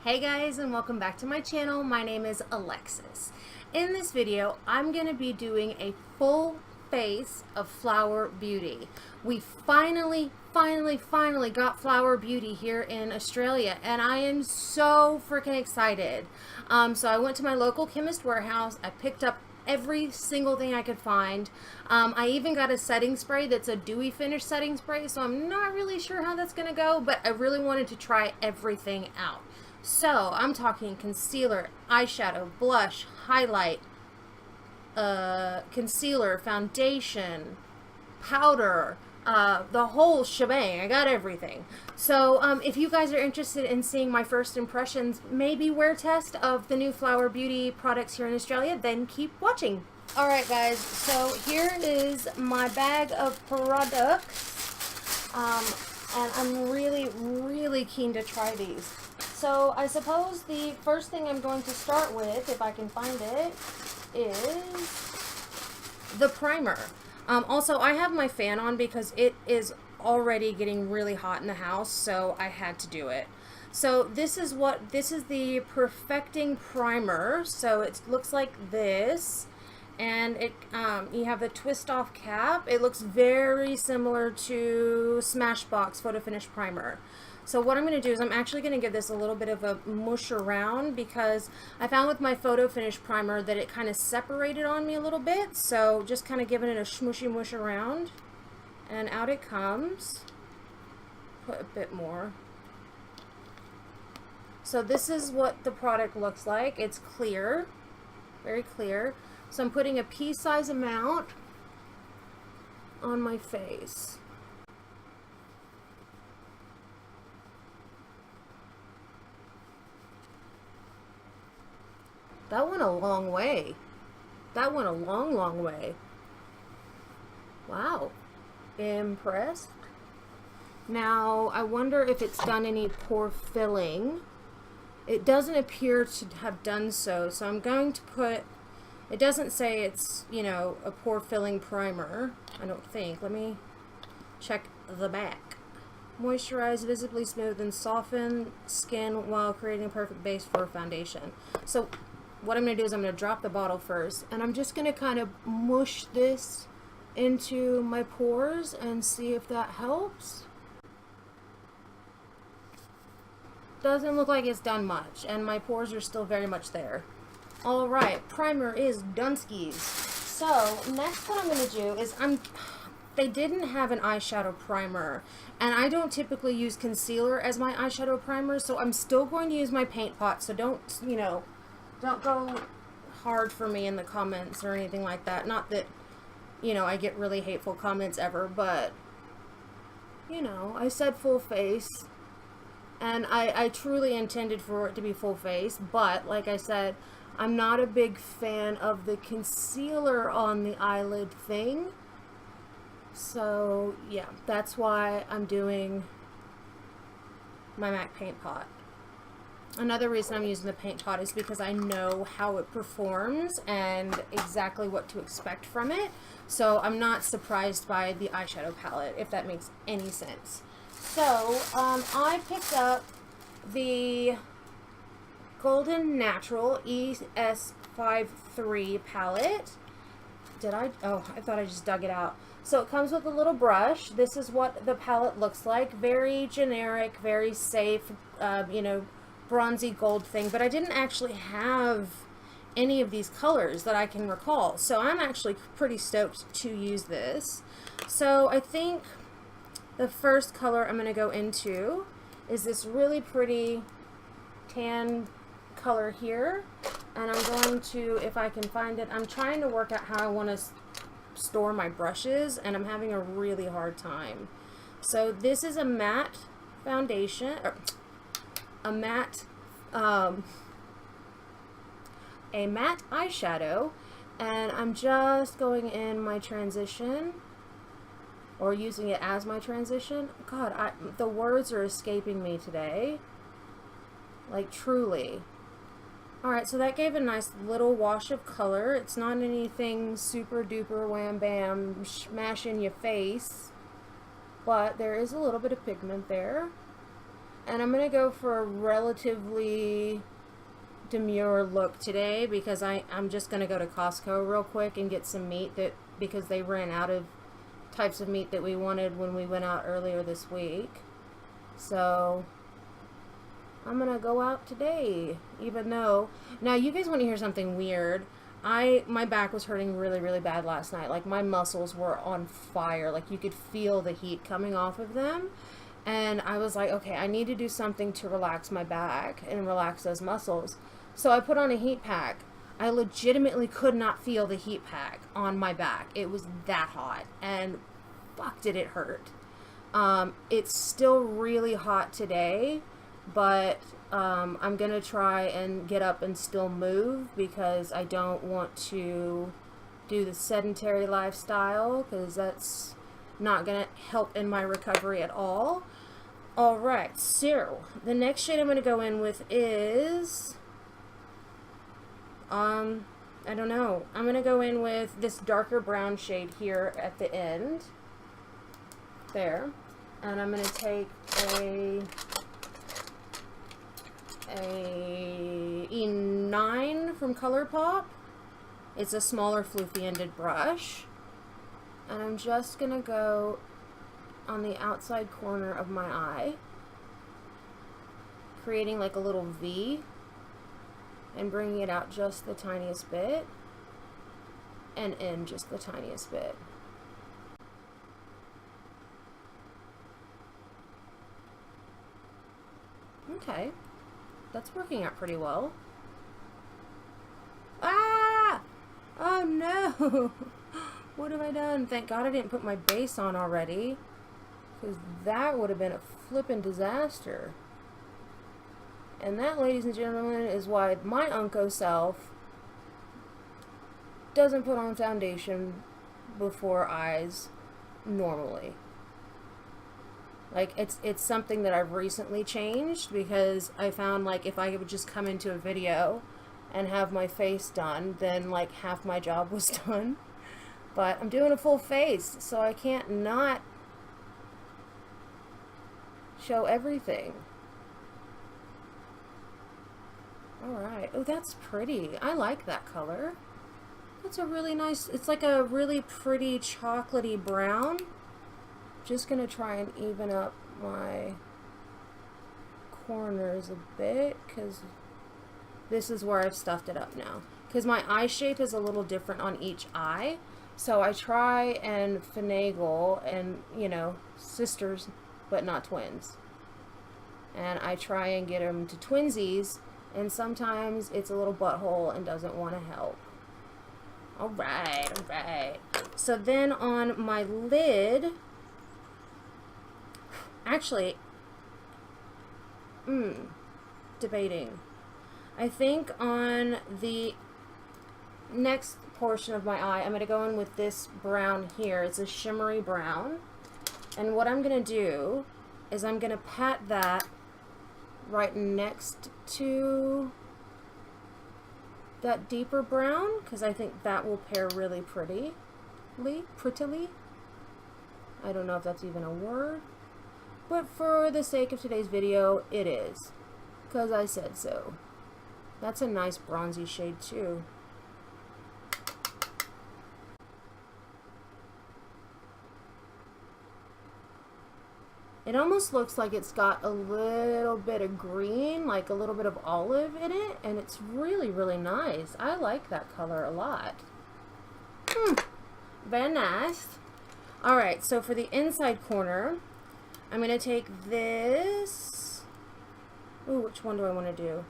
Hey guys, and welcome back to my channel. My name is Alexis. In this video, I'm going to be doing a full face of Flower Beauty. We finally got Flower Beauty here in Australia, and I am so freaking excited. So I went to my local Chemist Warehouse. I picked up every single thing I could find. I even got a setting spray that's a dewy finish setting spray, so I'm not really sure how that's going to go, but I really wanted to try everything out. So I'm talking concealer, eyeshadow, blush, highlight, concealer, foundation, powder, the whole shebang. I got everything. So if you guys are interested in seeing my first impressions, maybe wear test of the new Flower Beauty products here in Australia, then keep watching. Alright guys, so here is my bag of products, and I'm really keen to try these. So I suppose the first thing I'm going to start with, if I can find it, is the primer. Also, I have my fan on because it is already getting really hot in the house, so I had to do it. So this is the Perfecting Primer. So it looks like this, and it you have the twist off cap. It looks very similar to Smashbox Photo Finish Primer. So what I'm going to do is I'm actually going to give this a little bit of a mush around, because I found with my Photo Finish Primer that it kind of separated on me a little bit. So just kind of giving it a smushy mush around, and out it comes. Put a bit more. So this is what the product looks like. It's clear, very clear. So I'm putting a pea-size amount on my face. That went a long way. That went a long way. Wow. Impressed. Now, I wonder if it's done any pore filling. It doesn't appear to have done so, so I'm going to put, it doesn't say it's, you know, a pore filling primer, I don't think. Let me check the back. Moisturize, visibly smooth, and soften skin while creating a perfect base for foundation. So what I'm going to do is I'm going to drop the bottle first, and I'm just going to kind of mush this into my pores and see if that helps. Doesn't look like it's done much, and my pores are still very much there. Alright, primer is Dunskies. So next what I'm going to do is they didn't have an eyeshadow primer, and I don't typically use concealer as my eyeshadow primer, so I'm still going to use my paint pot, so don't, you know, don't go hard for me in the comments or anything like that. Not that, you know, I get really hateful comments ever, but, you know, I said full face, and I truly intended for it to be full face, but, like I said, I'm not a big fan of the concealer on the eyelid thing. So, yeah, that's why I'm doing my MAC paint pot. Another reason I'm using the paint pot is because I know how it performs and exactly what to expect from it. So I'm not surprised by the eyeshadow palette, if that makes any sense. So I picked up the Golden Natural ES53 palette. Did I? Oh, I thought I just dug it out. So it comes with a little brush. This is what the palette looks like. Very generic, very safe, you know, bronzy gold thing, but I didn't actually have any of these colors that I can recall, so I'm actually pretty stoked to use this. So I think the first color I'm going to go into is this really pretty tan color here, and I'm going to, if I can find it, I'm trying to work out how I want to store my brushes, and I'm having a really hard time. So this is a matte foundation, or a matte eyeshadow, and I'm just going in my transition, or using it as my transition. God, the words are escaping me today, like truly. Alright, so that gave a nice little wash of color. It's not anything super duper wham bam smash in your face, but there is a little bit of pigment there. And I'm going to go for a relatively demure look today because I'm just going to go to Costco real quick and get some meat because they ran out of types of meat that we wanted when we went out earlier this week. So I'm going to go out today, even though... Now, you guys want to hear something weird. My back was hurting really, really bad last night. Like, my muscles were on fire. Like, you could feel the heat coming off of them. And I was like, okay, I need to do something to relax my back and relax those muscles. So I put on a heat pack. I legitimately could not feel the heat pack on my back. It was that hot. And fuck, did it hurt. It's still really hot today, but I'm going to try and get up and still move because I don't want to do the sedentary lifestyle because that's not going to help in my recovery at all. Alright, so the next shade I'm going to go in with is, I don't know. I'm going to go in with this darker brown shade here at the end. There. And I'm going to take a E9 from ColourPop. It's a smaller floofy-ended brush. And I'm just going to go on the outside corner of my eye, creating like a little V and bringing it out just the tiniest bit and in just the tiniest bit. Okay, that's working out pretty well. Ah! Oh no! What have I done? Thank God I didn't put my base on already, because that would have been a flippin' disaster. And that, ladies and gentlemen, is why my Unco self doesn't put on foundation before eyes normally. Like, it's something that I've recently changed because I found, like, if I would just come into a video and have my face done, then, like, half my job was done. But I'm doing a full face, so I can't not show everything. Alright. Oh, that's pretty. I like that color. That's a really nice... It's like a really pretty chocolatey brown. Just going to try and even up my corners a bit, because this is where I've stuffed it up now. Because my eye shape is a little different on each eye. So I try and finagle and, you know, sisters, but not twins. And I try and get them to twinsies, and sometimes it's a little butthole and doesn't want to help. Alright, alright. So then on my lid, actually, debating. I think on the next portion of my eye, I'm going to go in with this brown here. It's a shimmery brown. And what I'm going to do is I'm going to pat that right next to that deeper brown, because I think that will pair really prettily. I don't know if that's even a word, but for the sake of today's video, it is, because I said so. That's a nice bronzy shade too. It almost looks like it's got a little bit of green, like a little bit of olive in it, and it's really, really nice. I like that color a lot. Very nice. Alright, so for the inside corner, I'm going to take this. Ooh, which one do I want to do?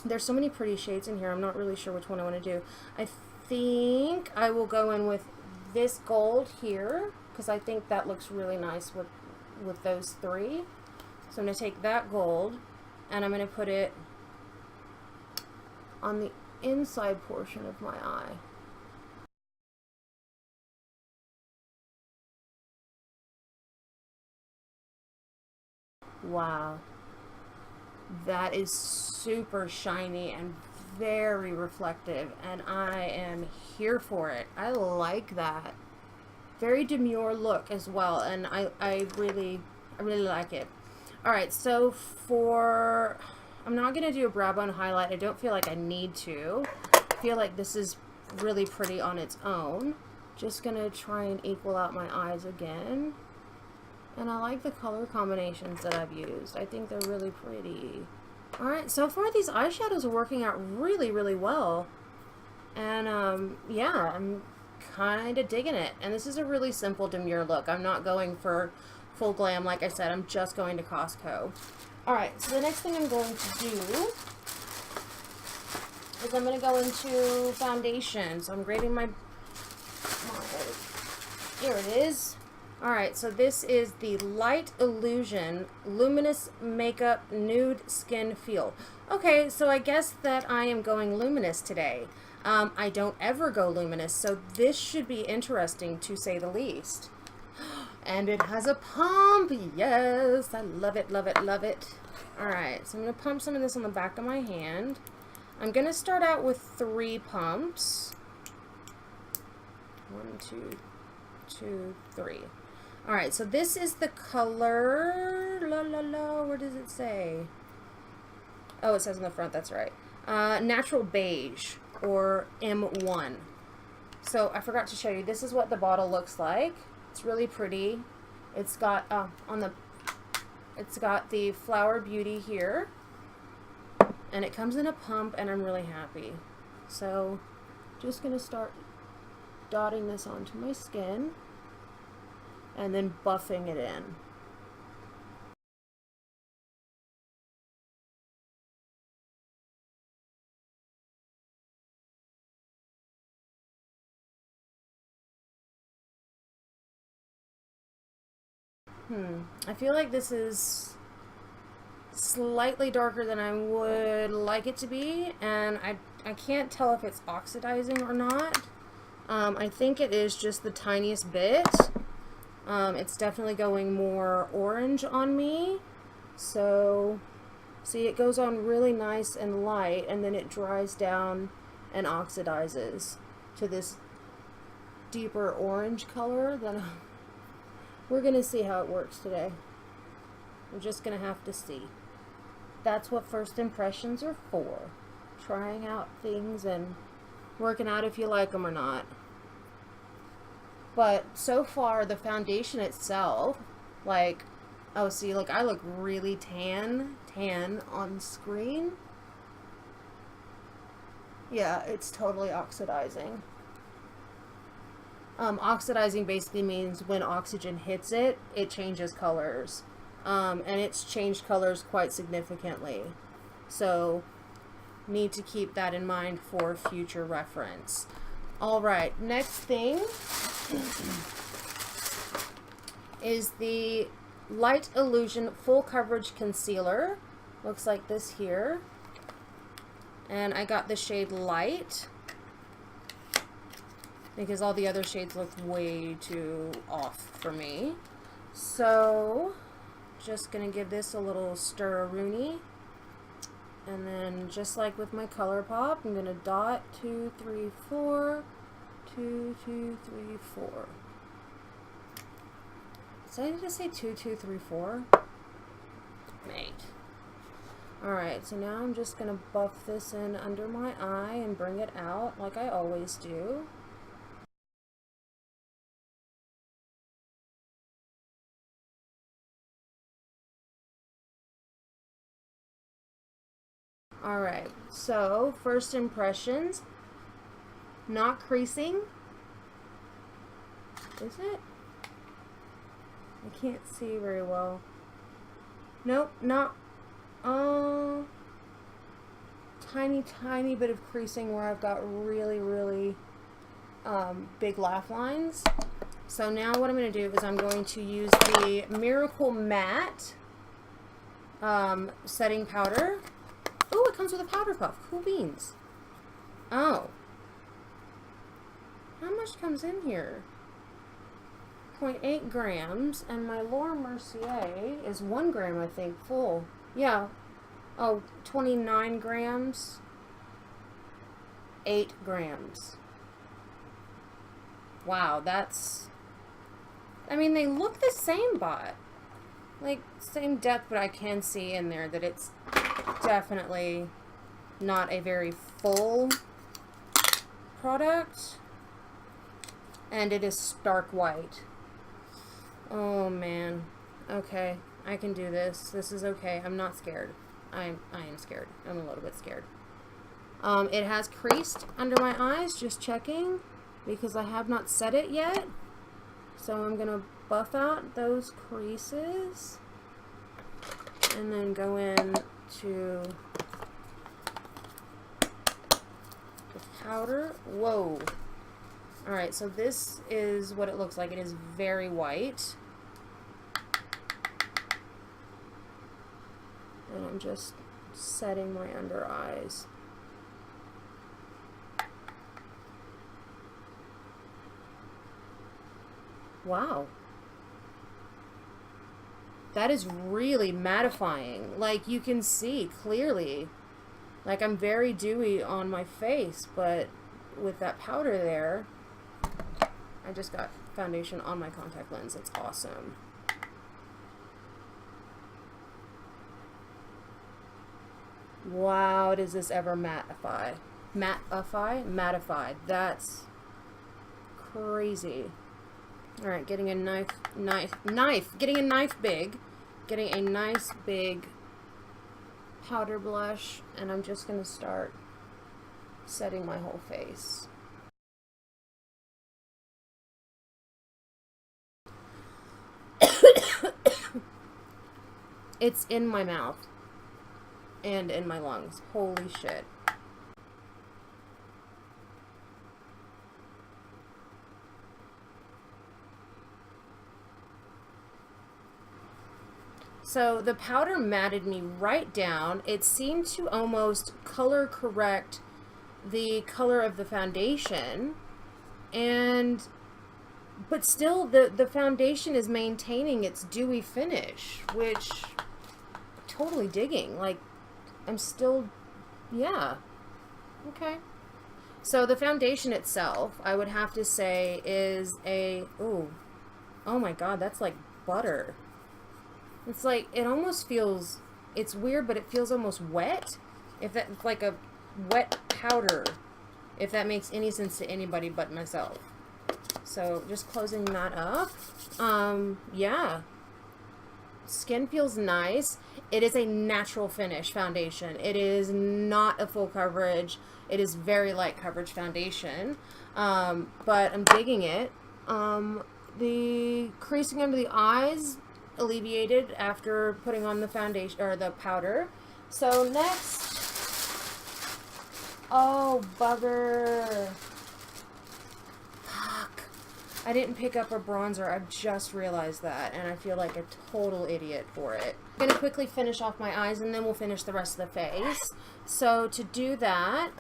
There's so many pretty shades in here, I'm not really sure which one I want to do. I think I will go in with this gold here, because I think that looks really nice with those three. So I'm going to take that gold and I'm going to put it on the inside portion of my eye. Wow. That is super shiny and very reflective, and I am here for it. I like that. Very demure look as well, and I really like it. Alright, so I'm not going to do a brow bone highlight. I don't feel like I need to. I feel like this is really pretty on its own. Just going to try and equal out my eyes again. And I like the color combinations that I've used. I think they're really pretty. Alright, so far these eyeshadows are working out really, really well. And, yeah, I'm kind of digging it. And this is a really simple demure look. I'm not going for full glam. Like I said, I'm just going to Costco. Alright, so the next thing I'm going to do is I'm going to go into foundation. So I'm grabbing my here it is. Alright, so this is the Light Illusion Luminous Makeup Nude Skin Feel. Okay, so I guess that I am going luminous today. I don't ever go luminous, so this should be interesting to say the least. And it has a pump. Yes, I love it, love it, love it. Alright, so I'm going to pump some of this on the back of my hand. I'm going to start out with 3 pumps. 1, 2, 3. Alright, so this is the color, where does it say? Oh, it says on the front, that's right. Natural Beige, or M1. So, I forgot to show you, this is what the bottle looks like. It's really pretty. It's got, it's got the Flower Beauty here. And it comes in a pump, and I'm really happy. So, just going to start dotting this onto my skin. And then buffing it in. I feel like this is slightly darker than I would like it to be, and I can't tell if it's oxidizing or not. I think it is just the tiniest bit. It's definitely going more orange on me. So, see, it goes on really nice and light, and then it dries down and oxidizes to this deeper orange color. Then we're going to see how it works today. We're just going to have to see. That's what first impressions are for. Trying out things and working out if you like them or not. But so far, the foundation itself, like, oh, see, like, I look really tan on screen. Yeah, it's totally oxidizing. Oxidizing basically means when oxygen hits it, it changes colors. And it's changed colors quite significantly. So, need to keep that in mind for future reference. Alright, next thing is the Light Illusion Full Coverage Concealer. Looks like this here. And I got the shade Light because all the other shades look way too off for me. So, just gonna give this a little stir-a-rooney. And then, just like with my ColourPop, I'm gonna dot 2, 3, 4, 2, 2, 3, 4. Did I just say 2, 2, 3, 4? Mate. Alright, so now I'm just gonna buff this in under my eye and bring it out like I always do. Alright, so first impressions. Not creasing. Is it? I can't see very well. Nope, not. Tiny bit of creasing where I've got really big laugh lines. So now what I'm going to do is I'm going to use the Miracle Matte setting powder. Oh, it comes with a powder puff. Cool beans. Oh. How much comes in here? 0.8 grams, and my Laura Mercier is 1 gram, I think, full. Yeah. Oh, 29 grams. 8 grams. Wow, that's... I mean, they look the same, but... like, same depth, but I can see in there that it's definitely not a very full product. And it is stark white. Oh, man. Okay, I can do this. This is okay. I'm not scared. I am scared. I'm a little bit scared. It has creased under my eyes, just checking, because I have not set it yet. So I'm going to buff out those creases and then go in to the powder. Whoa. Alright, so this is what it looks like. It is very white. And I'm just setting my under eyes. Wow. That is really mattifying. Like, you can see clearly. Like, I'm very dewy on my face, but with that powder there, I just got foundation on my contact lens. It's awesome. Wow, does this ever mattify? Mattify. That's crazy. Alright, getting a getting a nice big powder blush, and I'm just going to start setting my whole face. It's in my mouth and in my lungs. Holy shit. So the powder matted me right down. It seemed to almost color correct the color of the foundation, but still the foundation is maintaining its dewy finish, which I'm totally digging. Like, I'm still, yeah. Okay. So the foundation itself, I would have to say, is oh my god, that's like butter. It's like, it almost feels, it's weird, but it feels almost wet. If that's like a wet powder, if that makes any sense to anybody but myself. So just closing that up. Yeah. Skin feels nice. It is a natural finish foundation. It is not a full coverage. It is very light coverage foundation. But I'm digging it. The creasing under the eyes alleviated after putting on the foundation or the powder. So next, oh bugger, fuck, I didn't pick up a bronzer. I've just realized that, and I feel like a total idiot for it. I'm gonna quickly finish off my eyes, and then we'll finish the rest of the face. So to do that,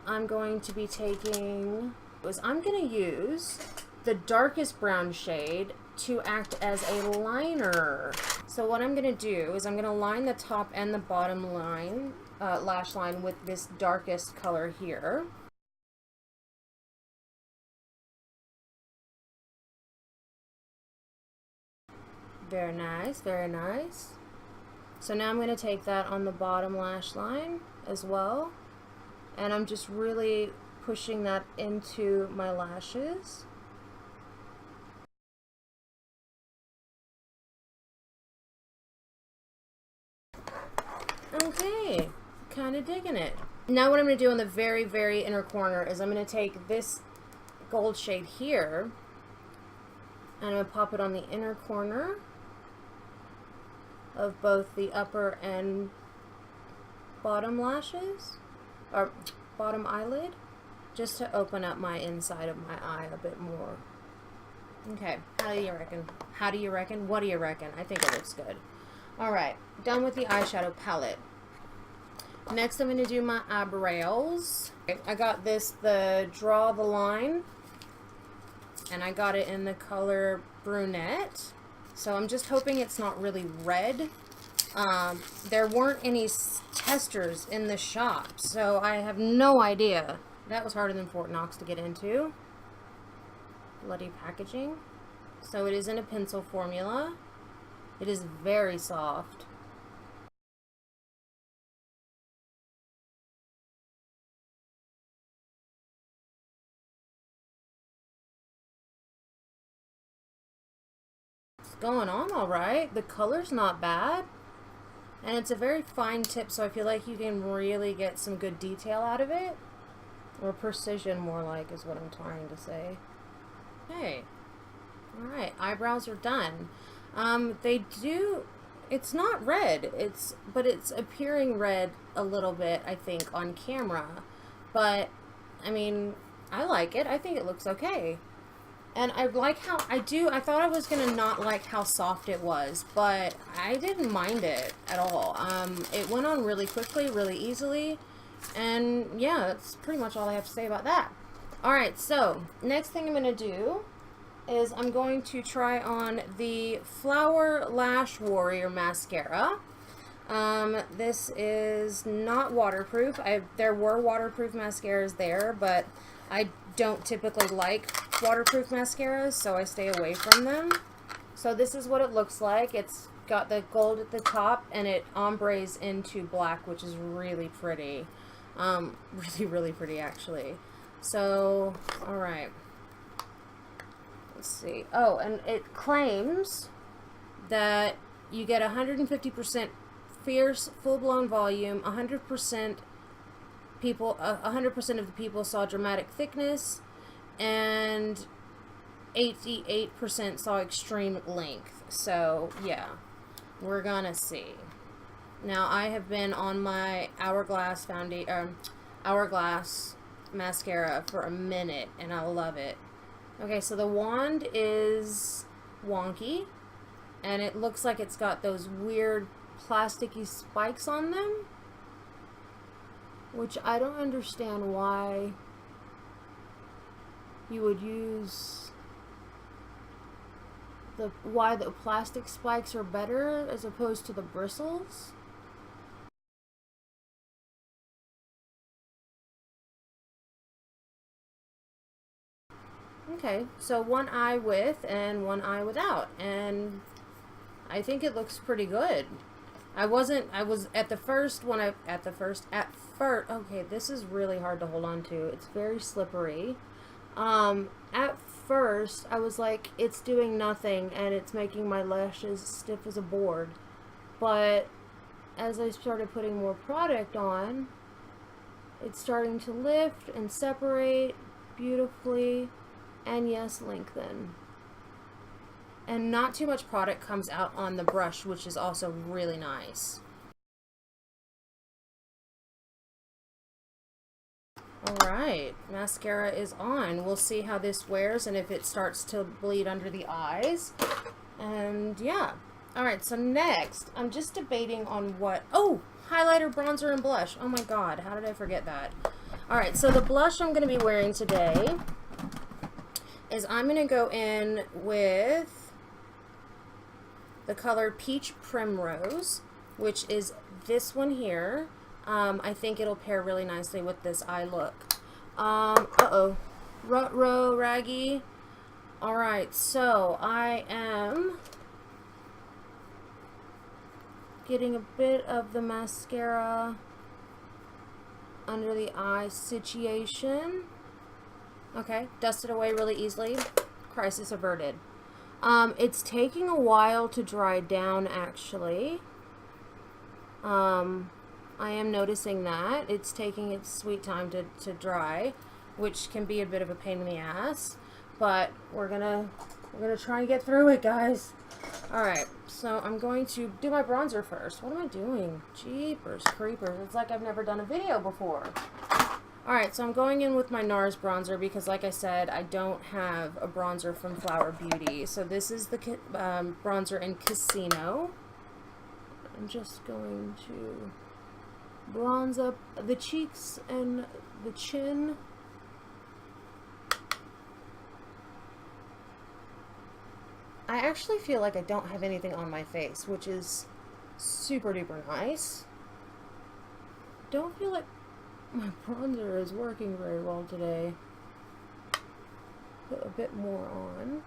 I'm going to be taking, I'm gonna use the darkest brown shade to act as a liner. So what I'm going to do is I'm going to line the top and the bottom line, lash line, with this darkest color here. Very nice, very nice. So now I'm going to take that on the bottom lash line as well. And I'm just really pushing that into my lashes. Okay, kind of digging it. Now what I'm going to do on the very, very inner corner is I'm going to take this gold shade here, and I'm going to pop it on the inner corner of both the upper and bottom lashes, or bottom eyelid, just to open up my inside of my eye a bit more. Okay, how do you reckon? How do you reckon? What do you reckon? I think it looks good. Alright, done with the eyeshadow palette. Next I'm going to do my eyebrows. I got this, the Draw the Line, and I got it in the color Brunette. So I'm just hoping it's not really red. There weren't any testers in the shop, so I have no idea. That was harder than Fort Knox to get into. Bloody packaging. So it is in a pencil formula. It is very soft. It's going on all right. The color's not bad. And it's a very fine tip, so I feel like you can really get some good detail out of it. Or precision, more like, is what I'm trying to say. Okay. Alright, eyebrows are done. They do... It's not red, but it's appearing red a little bit, I think, on camera. But, I mean, I like it. I think it looks okay. And I like how, I thought I was going to not like how soft it was, but I didn't mind it at all. It went on really quickly, really easily, and yeah, that's pretty much all I have to say about that. Alright, so, next thing I'm going to do is I'm going to try on the Flower Lash Warrior Mascara. This is not waterproof. There were waterproof mascaras there, but I don't typically like waterproof mascaras, so I stay away from them. So this is what it looks like. It's got the gold at the top, and it ombres into black, which is really pretty. Really pretty, actually. So, alright. Let's see. Oh, and it claims that you get 150% fierce, full-blown volume, 100% people, 100% of the people saw dramatic thickness, and 88% saw extreme length. So, yeah, we're gonna see. Now, I have been on my Hourglass Hourglass mascara for a minute, and I love it. Okay, so the wand is wonky, and it looks like it's got those weird plasticky spikes on them, which I don't understand why you would use why the plastic spikes are better as opposed to the bristles. Okay, so one eye with and one eye without, and I think it looks pretty good. I was at first, okay, this is really hard to hold on to. It's very slippery. At first, I was like, it's doing nothing, and it's making my lashes stiff as a board. But as I started putting more product on, it's starting to lift and separate beautifully, and yes, lengthen. And not too much product comes out on the brush, which is also really nice. Alright, mascara is on. We'll see how this wears and if it starts to bleed under the eyes. And yeah. Alright, so next, I'm just debating on what... Oh! Highlighter, bronzer, and blush. Oh my god, how did I forget that? Alright, so the blush I'm going to be wearing today is I'm going to go in with the color Peach Primrose, which is this one here. I think it'll pair really nicely with this eye look. Rut-row, raggy. Alright, so I am getting a bit of the mascara under the eye situation. Okay, dust it away really easily. Crisis averted. It's taking a while to dry down, actually. I am noticing that. It's taking its sweet time to dry, which can be a bit of a pain in the ass. But we're gonna try and get through it, guys. Alright, so I'm going to do my bronzer first. What am I doing? Jeepers creepers. It's like I've never done a video before. Alright, so I'm going in with my Nars bronzer because, like I said, I don't have a bronzer from Flower Beauty. So this is the bronzer in Casino. I'm just going to bronze up the cheeks and the chin. I actually feel like I don't have anything on my face, which is super duper nice. Don't feel like my bronzer is working very well today. Put a bit more on.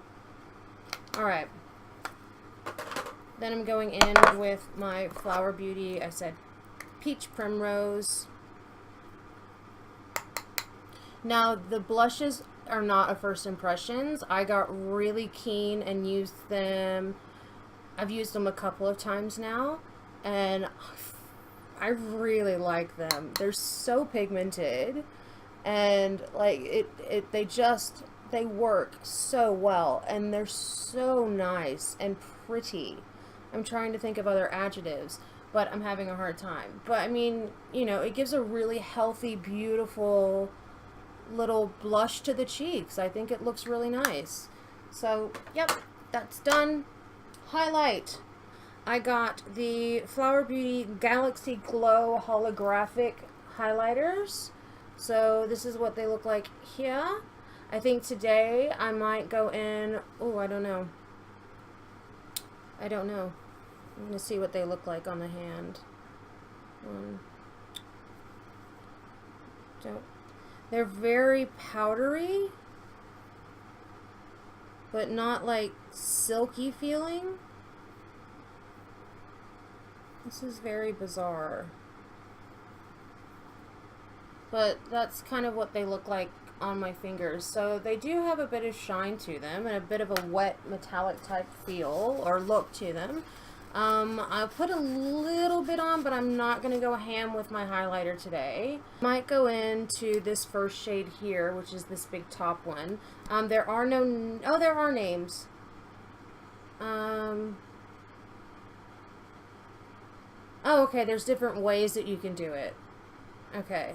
Alright. Then I'm going in with my Flower Beauty, I said Peach Primrose. Now, the blushes are not a first impressions. I got really keen and used them. I've used them a couple of times now, and I really like them. They're so pigmented, and like they work so well, and they're so nice and pretty. I'm trying to think of other adjectives, but I'm having a hard time. But I mean, you know, it gives a really healthy, beautiful little blush to the cheeks. I think it looks really nice. So, yep, that's done. Highlight. I got the Flower Beauty Galaxy Glow Holographic Highlighters. So, this is what they look like here. I think today I might go in, oh, I don't know. I'm going to see what they look like on the hand. They're very powdery, but not like silky feeling. This is very bizarre. But that's kind of what they look like on my fingers. So they do have a bit of shine to them and a bit of a wet metallic type feel or look to them. I'll put a little bit on, but I'm not going to go ham with my highlighter today. Might go into this first shade here, which is this big top one. There are no, oh, there are names. Oh, okay, there's different ways that you can do it. Okay.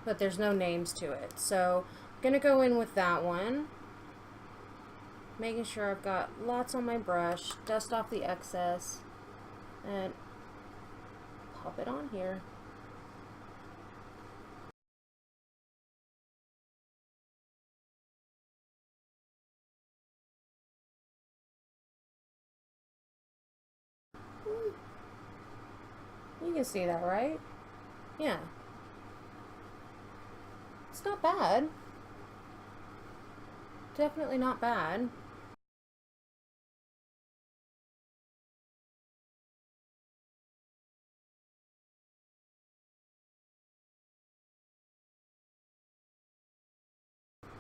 But there's no names to it. So, I'm going to go in with that one. Making sure I've got lots on my brush, dust off the excess, and pop it on here. You can see that, right? Yeah. It's not bad. Definitely not bad.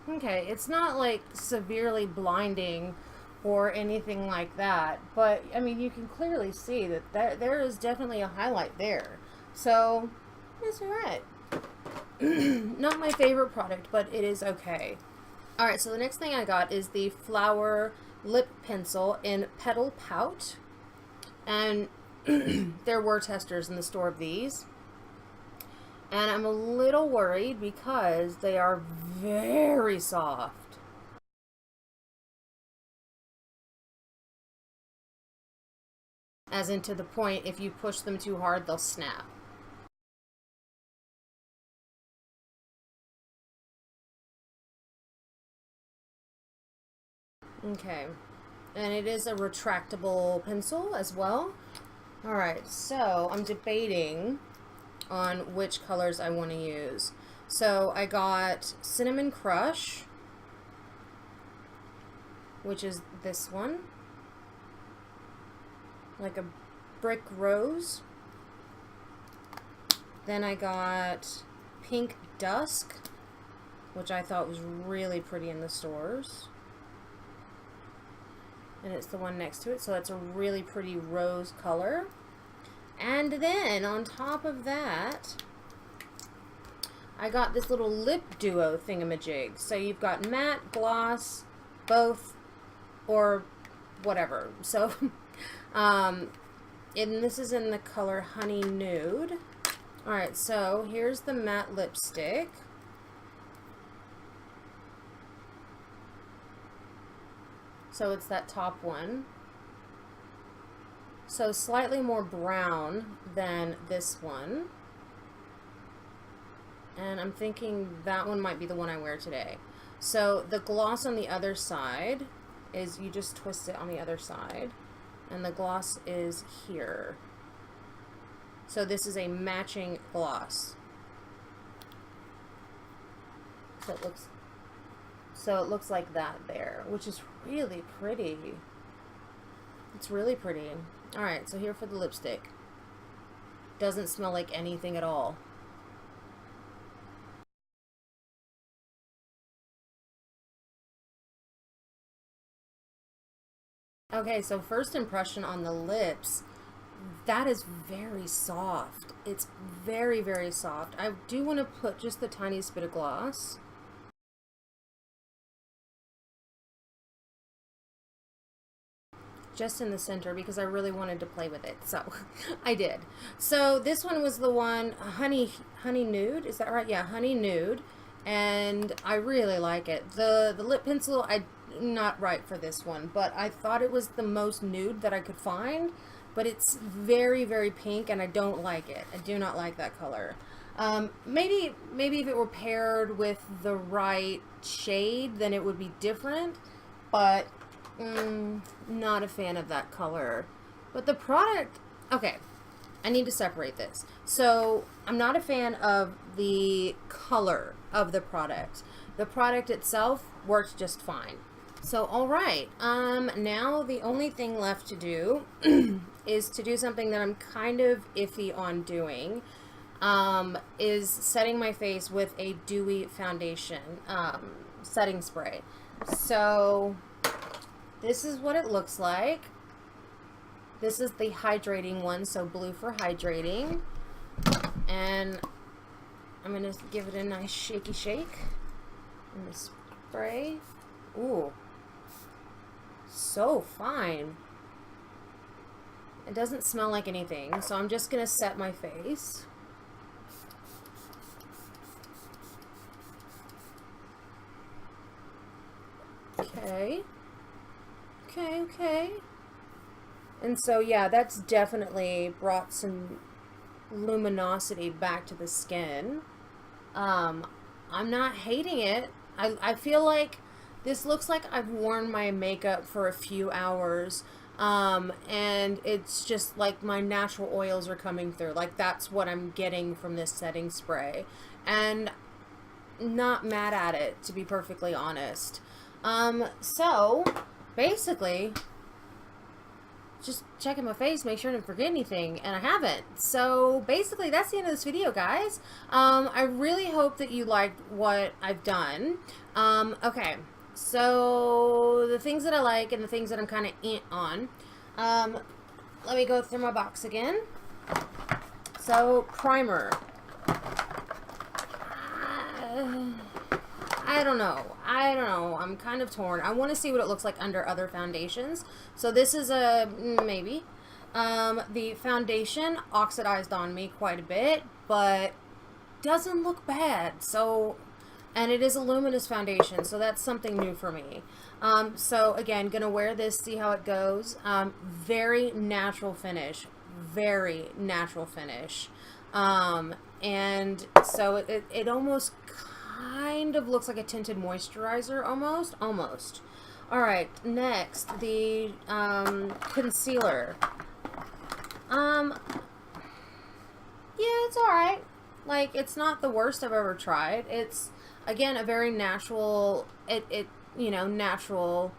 Okay, it's not like severely blinding or anything like that, but I mean, you can clearly see that there is definitely a highlight there. So, that's alright. Not my favorite product, but it is okay. Alright, so the next thing I got is the Flower Lip Pencil in Petal Pout. And there were testers in the store of these. And I'm a little worried because they are very soft. As in to the point, if you push them too hard, they'll snap. Okay. And it is a retractable pencil as well. Alright, so I'm debating on which colors I want to use. So I got Cinnamon Crush, which is this one, like a brick rose. Then I got Pink Dusk, which I thought was really pretty in the stores. And it's the one next to it, so that's a really pretty rose color. And then, on top of that, I got this little lip duo thingamajig. So you've got matte, gloss, both, or whatever. So, and this is in the color Honey Nude. Alright, so here's the matte lipstick. So it's that top one. So slightly more brown than this one. And I'm thinking that one might be the one I wear today. So the gloss on the other side is, you just twist it on the other side. And the gloss is here. So this is a matching gloss. So it looks like that there, which is really pretty. It's really pretty. Alright, so here for the lipstick. Doesn't smell like anything at all. Okay, so first impression on the lips, that is very soft. It's very, very soft. I do want to put just the tiniest bit of gloss. Just in the center because I really wanted to play with it, so I did. So this one was the one, honey nude, is that right? Yeah, honey nude, and I really like it. The lip pencil, not right for this one, but I thought it was the most nude that I could find, but it's very, very pink, and I don't like it. I do not like that color. Maybe if it were paired with the right shade, then it would be different, but not a fan of that color. But the product, okay, I need to separate this. So I'm not a fan of the color of the product. The product itself works just fine. So alright, now the only thing left to do is to do something that I'm kind of iffy on doing, is setting my face with a dewy foundation setting spray. So this is what it looks like. This is the hydrating one, so blue for hydrating. And I'm going to give it a nice shaky shake. And the spray. Ooh. So fine. It doesn't smell like anything, so I'm just going to set my face. Okay. Okay. And so, yeah, that's definitely brought some luminosity back to the skin. I'm not hating it. I feel like this looks like I've worn my makeup for a few hours, and it's just like my natural oils are coming through. Like, that's what I'm getting from this setting spray. And not mad at it, to be perfectly honest. So basically, just checking my face, make sure I didn't forget anything, and I haven't. So basically, that's the end of this video, guys. I really hope that you liked what I've done. Okay, so the things that I like and the things that I'm kind of on. Let me go through my box again. So, primer. I don't know. I'm kind of torn. I want to see what it looks like under other foundations. So this is a maybe. The foundation oxidized on me quite a bit, but doesn't look bad. So, and it is a luminous foundation, so that's something new for me. So again, gonna wear this, see how it goes. Very natural finish. Very natural finish. And so it almost kind of looks like a tinted moisturizer, almost. All right, next, the concealer. Yeah, it's all right. Like, it's not the worst I've ever tried. It's, again, a very natural, natural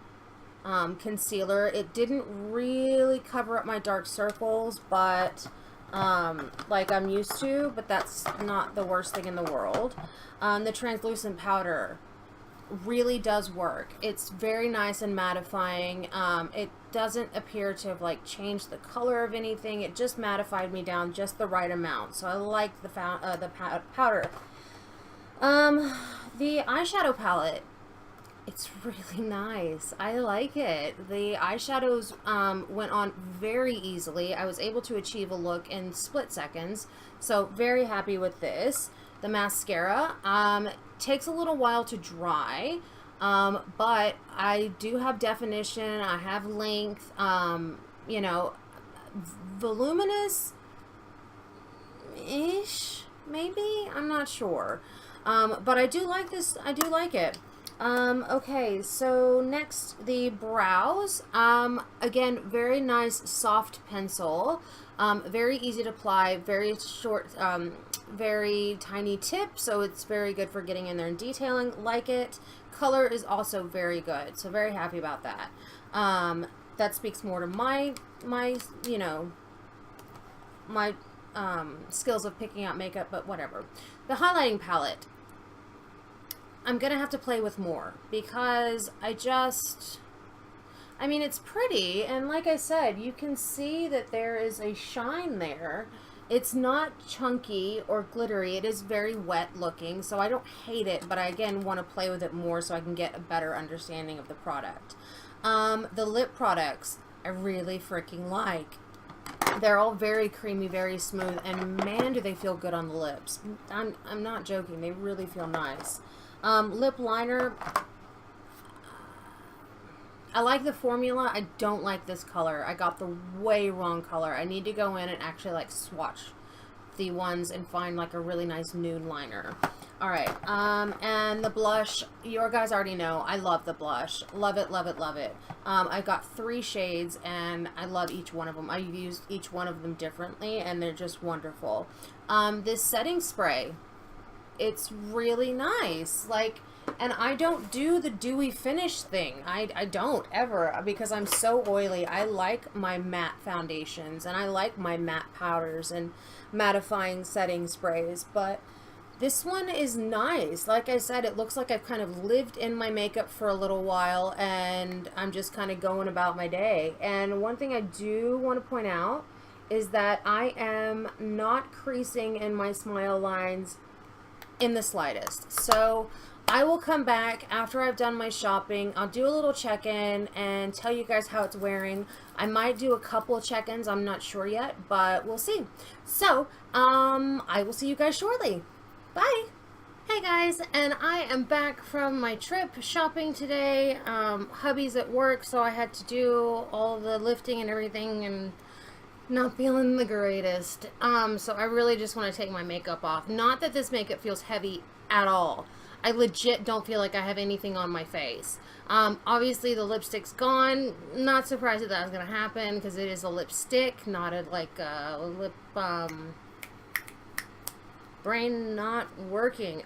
concealer. It didn't really cover up my dark circles, but like I'm used to, but that's not the worst thing in the world. The translucent powder really does work. It's very nice and mattifying. It doesn't appear to have like changed the color of anything. It just mattified me down just the right amount. So I like the powder. The eyeshadow palette, it's really nice. I like it. The eyeshadows went on very easily. I was able to achieve a look in split seconds. So very happy with this. The mascara takes a little while to dry, but I do have definition. I have length. Voluminous-ish, maybe? I'm not sure. But I do like this. I do like it. Okay, so next, the brows. Again, very nice soft pencil. Very easy to apply, very short, very tiny tip, so it's very good for getting in there and detailing. Like it. Color is also very good, so very happy about that. that speaks more to my you know, my skills of picking out makeup, but whatever. The highlighting palette, I'm gonna have to play with more, because I mean, it's pretty, and like I said, you can see that there is a shine there. It's not chunky or glittery. It is very wet looking, so I don't hate it, but I, again, want to play with it more so I can get a better understanding of the product. The lip products, I really freaking like. They're all very creamy, very smooth, and man, do they feel good on the lips. I'm not joking. They really feel nice. Lip liner, I like the formula. I don't like this color. I got the way wrong color. I need to go in and actually like swatch the ones and find like a really nice nude liner. Alright, and the blush, your guys already know, I love the blush. Love it, love it, love it. I've got 3 shades, and I love each one of them. I've used each one of them differently, and they're just wonderful. This setting spray, it's really nice. Like, and I don't do the dewy finish thing. I don't ever, because I'm so oily. I like my matte foundations, and I like my matte powders and mattifying setting sprays, but this one is nice. Like I said, it looks like I've kind of lived in my makeup for a little while, and I'm just kind of going about my day. And one thing I do want to point out is that I am not creasing in my smile lines in the slightest. So I will come back after I've done my shopping. I'll do a little check-in and tell you guys how it's wearing. I might do a couple of check-ins. I'm not sure yet, but we'll see. So, I will see you guys shortly. Bye! Hey guys, and I am back from my trip shopping today. Hubby's at work, so I had to do all the lifting and everything, and not feeling the greatest. So I really just want to take my makeup off. Not that this makeup feels heavy at all. I legit don't feel like I have anything on my face. Obviously the lipstick's gone. Not surprised that was going to happen, because it is a lipstick, not a, like a lip, brain not working.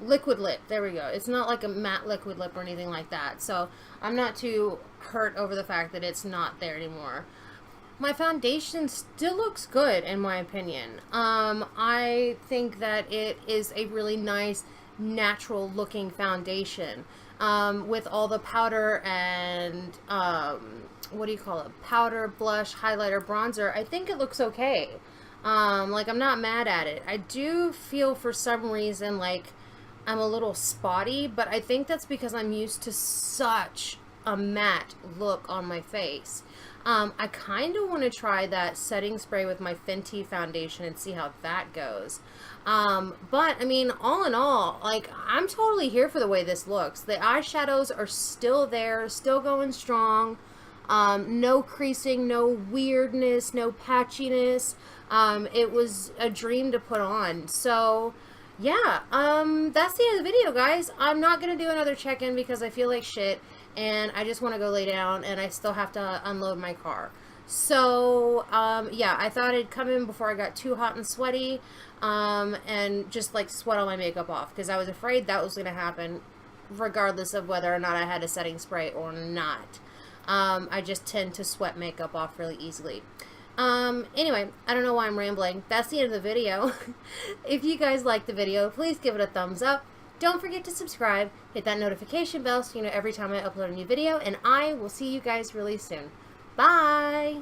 Liquid lip. There we go. It's not like a matte liquid lip or anything like that. So I'm not too hurt over the fact that it's not there anymore. My foundation still looks good, in my opinion. I think that it is a really nice, natural looking foundation. With all the powder and, what do you call it? Powder, blush, highlighter, bronzer. I think it looks okay. Like, I'm not mad at it. I do feel for some reason like I'm a little spotty, but I think that's because I'm used to such a matte look on my face. I kind of want to try that setting spray with my Fenty foundation and see how that goes. But, I mean, all in all, like, I'm totally here for the way this looks. The eyeshadows are still there, still going strong. No creasing, no weirdness, no patchiness. It was a dream to put on. So, yeah, that's the end of the video, guys. I'm not going to do another check-in because I feel like shit, and I just want to go lay down, and I still have to unload my car. So, yeah, I thought I'd come in before I got too hot and sweaty, and just, like, sweat all my makeup off, because I was afraid that was going to happen, regardless of whether or not I had a setting spray or not. I just tend to sweat makeup off really easily. Anyway, I don't know why I'm rambling. That's the end of the video. If you guys liked the video, please give it a thumbs up. Don't forget to subscribe, hit that notification bell so you know every time I upload a new video, and I will see you guys really soon. Bye!